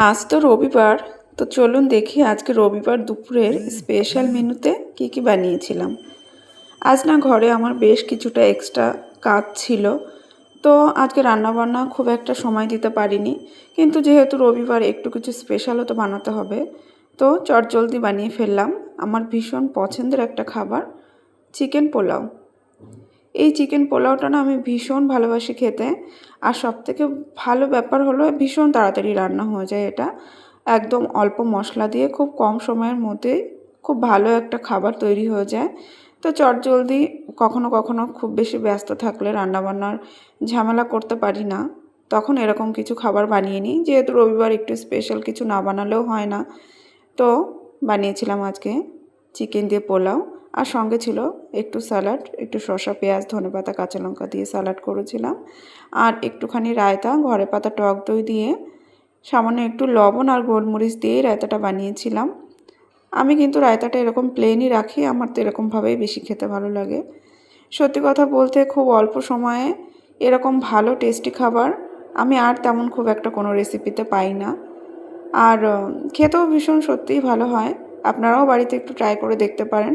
আজ তো রবিবার। তো চলুন দেখি আজকে রবিবার দুপুরের স্পেশাল মেনুতে কি বানিয়েছিলাম। আজ না ঘরে আমার বেশ কিছুটা এক্সট্রা কাজ ছিল, তো আজকে রান্নাবান্না খুব একটা সময় দিতে পারিনি। কিন্তু যেহেতু রবিবার একটু কিছু স্পেশালও তো বানাতে হবে, তো চটজলদি বানিয়ে ফেললাম আমার ভীষণ পছন্দের একটা খাবার, চিকেন পোলাও। এই চিকেন পোলাওটা না আমি ভীষণ ভালোবাসি খেতে। আর সবথেকে ভালো ব্যাপার হলো ভীষণ তাড়াতাড়ি রান্না হয়ে যায় এটা। একদম অল্প মশলা দিয়ে খুব কম সময়ের মধ্যেই খুব ভালো একটা খাবার তৈরি হয়ে যায়। তো চটজলদি কখনো কখনো খুব বেশি ব্যস্ত থাকলে রান্নাবান্নার ঝামেলা করতে পারি না, তখন এরকম কিছু খাবার বানিয়ে নিই। যেহেতু রবিবার একটু স্পেশাল কিছু না বানালেও হয় না, তো বানিয়েছিলাম আজকে চিকেন দিয়ে পোলাও। আর সঙ্গে ছিল একটু স্যালাড, একটু শসা, পেঁয়াজ, ধনেপাতা, কাঁচা লঙ্কা দিয়ে স্যালাড করেছিলাম। আর একটুখানি রায়তা, ঘরে পাতা টক দই দিয়ে সামান্য একটু লবণ আর গোলমরিচ দিয়েই রায়তাটা বানিয়েছিলাম। আমি কিন্তু রায়তাটা এরকম প্লেনই রাখি, আমার তো এরকমভাবেই বেশি খেতে ভালো লাগে। সত্যি কথা বলতে খুব অল্প সময়ে এরকম ভালো টেস্টি খাবার আমি আর তেমন খুব একটা কোনো রেসিপিতে পাই না। আর খেতেও ভীষণ সত্যিই ভালো হয়। আপনারাও বাড়িতে একটু ট্রাই করে দেখতে পারেন,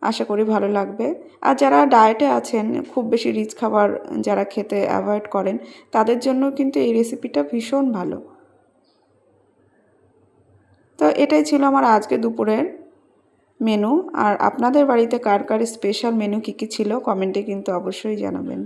আশা করি ভালো লাগবে। আর যারা ডায়েটে আছেন, খুব বেশি রিচ খাবার যারা খেতে অ্যাভয়েড করেন, তাদের জন্য কিন্তু এই রেসিপিটা ভীষণ ভালো। তো এটাই ছিল আমার আজকে দুপুরের মেনু। আর আপনাদের বাড়িতে কার কার স্পেশাল মেনু কী ছিল কমেন্টে কিন্তু অবশ্যই জানাবেন।